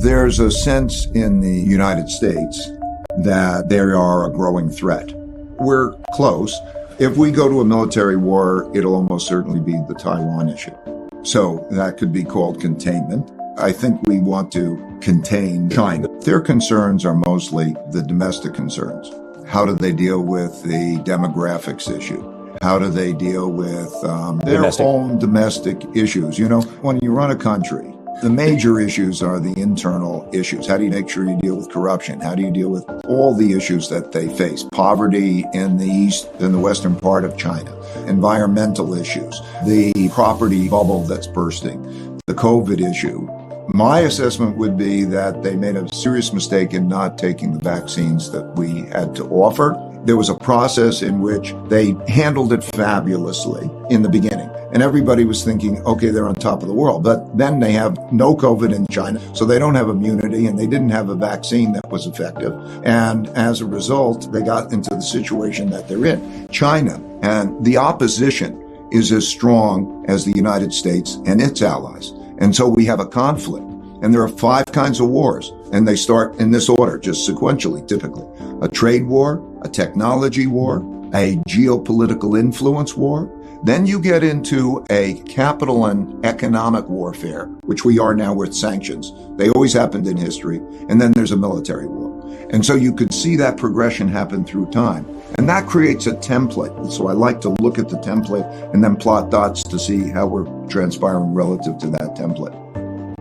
There's a sense in the United States that they are a growing threat. We're close. If we go to a military war, it'll almost certainly be the Taiwan issue. So that could be called containment. I think we want to contain China. Their concerns are mostly the domestic concerns. How do they deal with the demographics issue? How do they deal with their own domestic issues? You know, when you run a country, the major issues are the internal issues. How do you make sure you deal with corruption? How do you deal with all the issues that they face? Poverty in the east, in the western part of China, environmental issues, the property bubble that's bursting, the COVID issue. My assessment would be that they made a serious mistake in not taking the vaccines that we had to offer. There was a process in which they handled it fabulously in the beginning. And everybody was thinking, okay, they're on top of the world. But then they have no COVID in China, so they don't have immunity, and they didn't have a vaccine that was effective. And as a result, they got into the situation that they're in. China and the opposition is as strong as the United States and its allies. And so we have a conflict. And there are 5 kinds of wars, and they start in this order, just sequentially, typically. A trade war, a technology war, a geopolitical influence war. Then you get into a capital and economic warfare, which we are now with sanctions. They always happened in history. And then there's a military war. And so you could see that progression happen through time. And that creates a template. So I like to look at the template and then plot dots to see how we're transpiring relative to that template.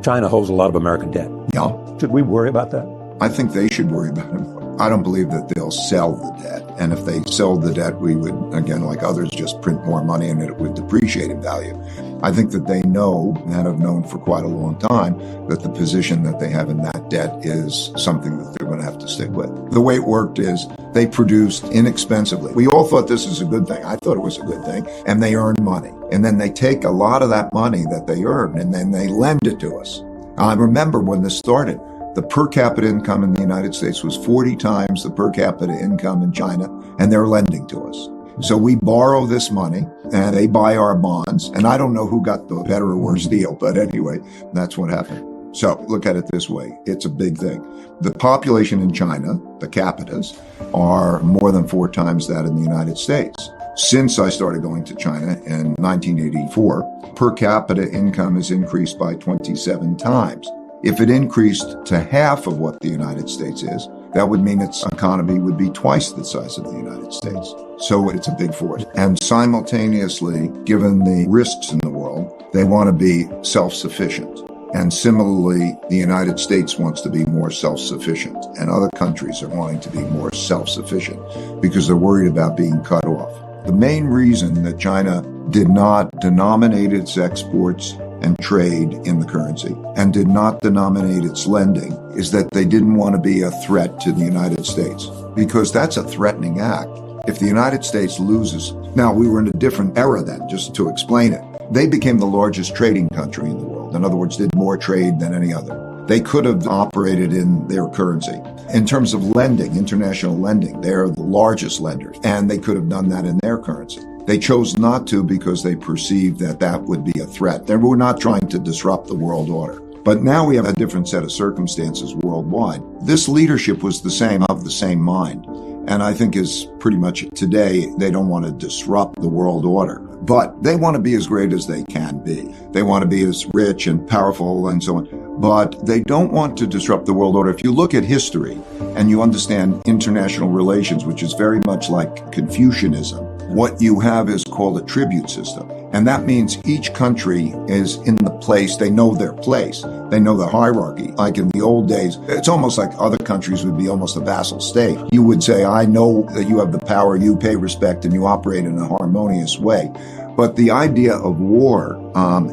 China holds a lot of American debt. Yeah. Should we worry about that? I think they should worry about it. I don't believe that they'll sell the debt. And if they sold the debt, we would, again, like others, just print more money and it would depreciate in value. I think that they know, and have known for quite a long time, that the position that they have in that debt is something that they're going to have to stick with. The way it worked is they produced inexpensively. We all thought this was a good thing. I thought it was a good thing. And they earned money. And then they take a lot of that money that they earn and then they lend it to us. I remember when this started, the per capita income in the United States was 40 times the per capita income in China, and they're lending to us. So we borrow this money, and they buy our bonds, and I don't know who got the better or worse deal, but anyway, that's what happened. So look at it this way. It's a big thing. The population in China, the capitas, are more than 4 times that in the United States. Since I started going to China in 1984, per capita income has increased by 27 times. If it increased to half of what the United States is, that would mean its economy would be twice the size of the United States. So it's a big force. And simultaneously, given the risks in the world, they want to be self-sufficient. And similarly, the United States wants to be more self-sufficient. And other countries are wanting to be more self-sufficient because they're worried about being cut off. The main reason that China did not denominate its exports and trade in the currency and did not denominate its lending is that they didn't want to be a threat to the United States, because that's a threatening act. If the United States loses, now we were in a different era then, just to explain it. They became the largest trading country in the world. In other words, did more trade than any other. They could have operated in their currency. In terms of lending, international lending, they're the largest lenders, and they could have done that in their currency. They chose not to because they perceived that that would be a threat. They were not trying to disrupt the world order. But now we have a different set of circumstances worldwide. This leadership was the same, of the same mind. And I think is pretty much today, they don't want to disrupt the world order. But they want to be as great as they can be. They want to be as rich and powerful and so on. But they don't want to disrupt the world order. If you look at history and you understand international relations, which is very much like Confucianism, what you have is called a tribute system. And that means each country is in the place, they know their place. They know the hierarchy. Like in the old days, it's almost like other countries would be almost a vassal state. You would say, I know that you have the power, you pay respect, and you operate in a harmonious way. But the idea of war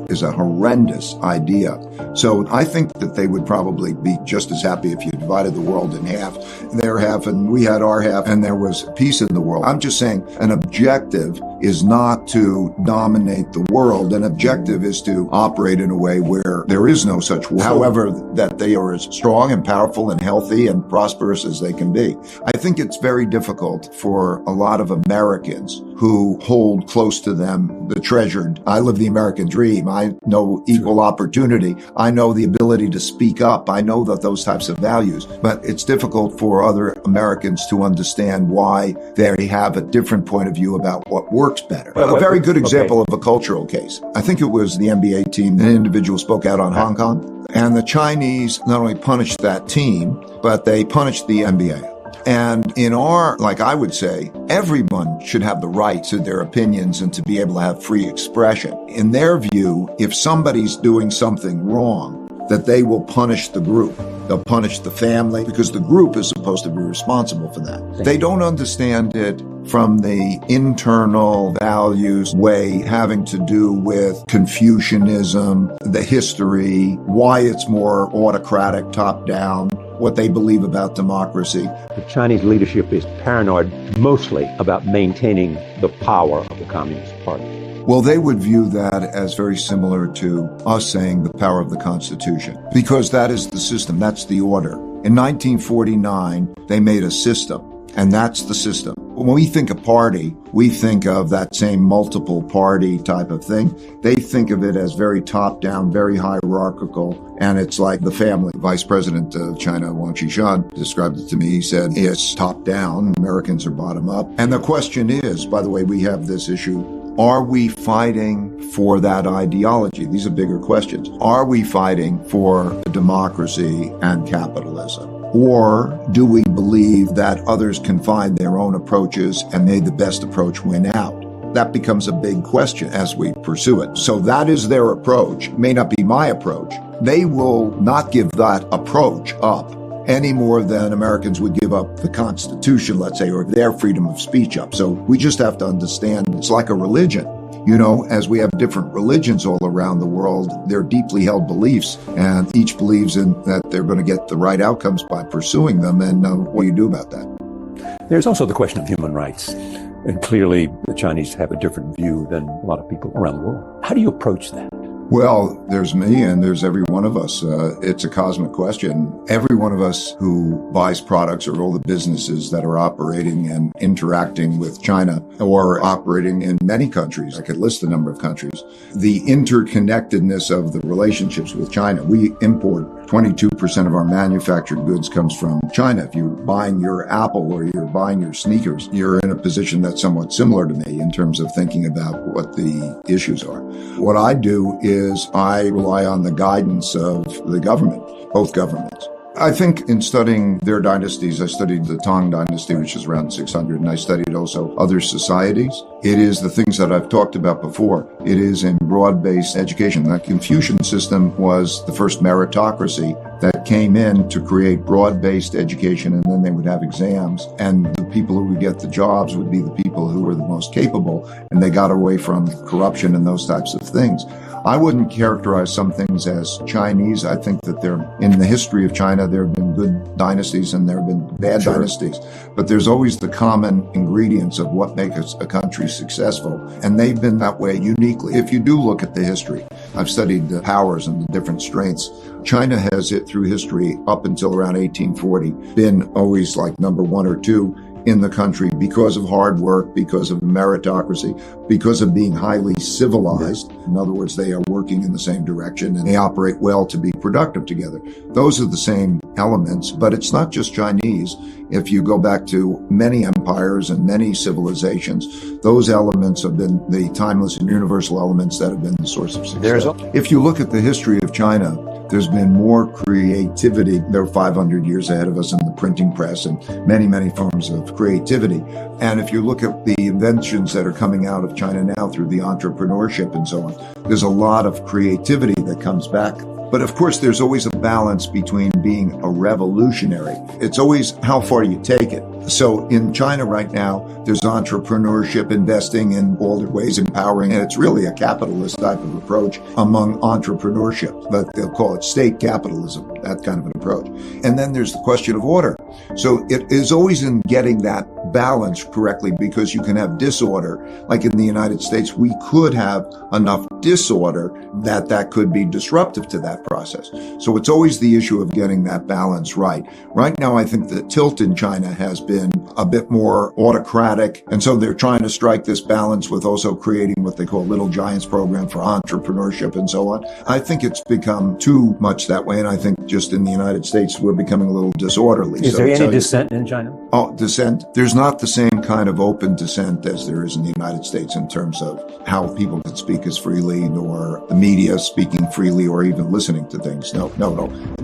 is a horrendous idea. So I think that they would probably be just as happy if you divided the world in half, their half and we had our half, and there was peace in the world. I'm just saying an objective is not to dominate the world. An objective is to operate in a way where there is no such war. However, that they are as strong and powerful and healthy and prosperous as they can be. I think it's very difficult for a lot of Americans who hold close to them the treasured, I live the American dream. I know equal opportunity. I know the ability to speak up. I know that those types of values, but it's difficult for other Americans to understand why they have a different point of view about what works better. A very good example of a cultural case. I think it was the NBA team. An individual spoke out on Hong Kong, and the Chinese not only punished that team, but they punished the NBA. And in our, like I would say, everyone should have the right to their opinions and to be able to have free expression. In their view, if somebody's doing something wrong, that they will punish the group. They'll punish the family because the group is supposed to be responsible for that. They don't understand it from the internal values way having to do with Confucianism, the history, why it's more autocratic, top-down, what they believe about democracy. The Chinese leadership is paranoid mostly about maintaining the power of the Communist Party. Well, they would view that as very similar to us saying the power of the Constitution, because that is the system, that's the order. In 1949, they made a system, and that's the system. When we think of party, we think of that same multiple party type of thing. They think of it as very top-down, very hierarchical, and it's like the family. Vice President of China, Wang Qishan, described it to me. He said, it's top-down, Americans are bottom-up. And the question is, by the way, we have this issue, are we fighting for that ideology? These are bigger questions. Are we fighting for democracy and capitalism? Or do we believe that others can find their own approaches and may the best approach win out? That becomes a big question as we pursue it. So that is their approach. It may not be my approach. They will not give that approach up any more than Americans would give up the Constitution, let's say, or their freedom of speech up. So we just have to understand it's like a religion. You know, as we have different religions all around the world, they're deeply held beliefs, and each believes in that they're going to get the right outcomes by pursuing them. And what do you do about that? There's also the question of human rights. And clearly, the Chinese have a different view than a lot of people around the world. How do you approach that? Well, there's me and there's every one of us. It's a cosmic question. Every one of us who buys products or all the businesses that are operating and interacting with China or operating in many countries, I could list a number of countries, the interconnectedness of the relationships with China. We import 22% of our manufactured goods comes from China. If you're buying your Apple or you're buying your sneakers, you're in a position that's somewhat similar to me in terms of thinking about what the issues are. What I do is I rely on the guidance of the government, both governments. I think in studying their dynasties, I studied the Tang dynasty, which is around 600, and I studied also other societies. It is the things that I've talked about before. It is in broad-based education. That Confucian system was the first meritocracy that came in to create broad-based education, and then they would have exams, and the people who would get the jobs would be the people who were the most capable, and they got away from corruption and those types of things. I wouldn't characterize some things as Chinese. I think that in the history of China, there have been good dynasties and there have been bad dynasties. But there's always the common ingredients of what makes a country successful. And they've been that way uniquely. If you do look at the history, I've studied the powers and the different strengths. China has, through history, up until around 1840, been always like number one or two in the country because of hard work, because of meritocracy, because of being highly civilized. In other words, they are working in the same direction and they operate well to be productive together. Those are the same elements, but it's not just Chinese. If you go back to many empires and many civilizations, those elements have been the timeless and universal elements that have been the source of success. If you look at the history of China, there's been more creativity. They're 500 years ahead of us in the printing press and many, many forms of creativity. And if you look at the inventions that are coming out of China now through the entrepreneurship and so on, there's a lot of creativity that comes back. But of course, there's always a balance between being a revolutionary. It's always how far you take it. So in China right now, there's entrepreneurship, investing in all the ways, empowering, and it's really a capitalist type of approach among entrepreneurship, but they'll call it state capitalism, that kind of an approach. And then there's the question of order. So it is always in getting that balance correctly, because you can have disorder. Like in the United States, we could have enough disorder that could be disruptive to that process. So it's always the issue of getting that balance right. Right now, I think the tilt in China has been a bit more autocratic. And so they're trying to strike this balance with also creating what they call Little Giants program for entrepreneurship and so on. I think it's become too much that way. And I think just in the United States, we're becoming a little disorderly. Is there any dissent in China? Oh, dissent? There's not the same kind of open dissent as there is in the United States in terms of how people can speak as freely, nor the media speaking freely, or even listening to things. No.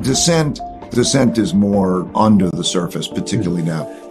Dissent is more under the surface, particularly now.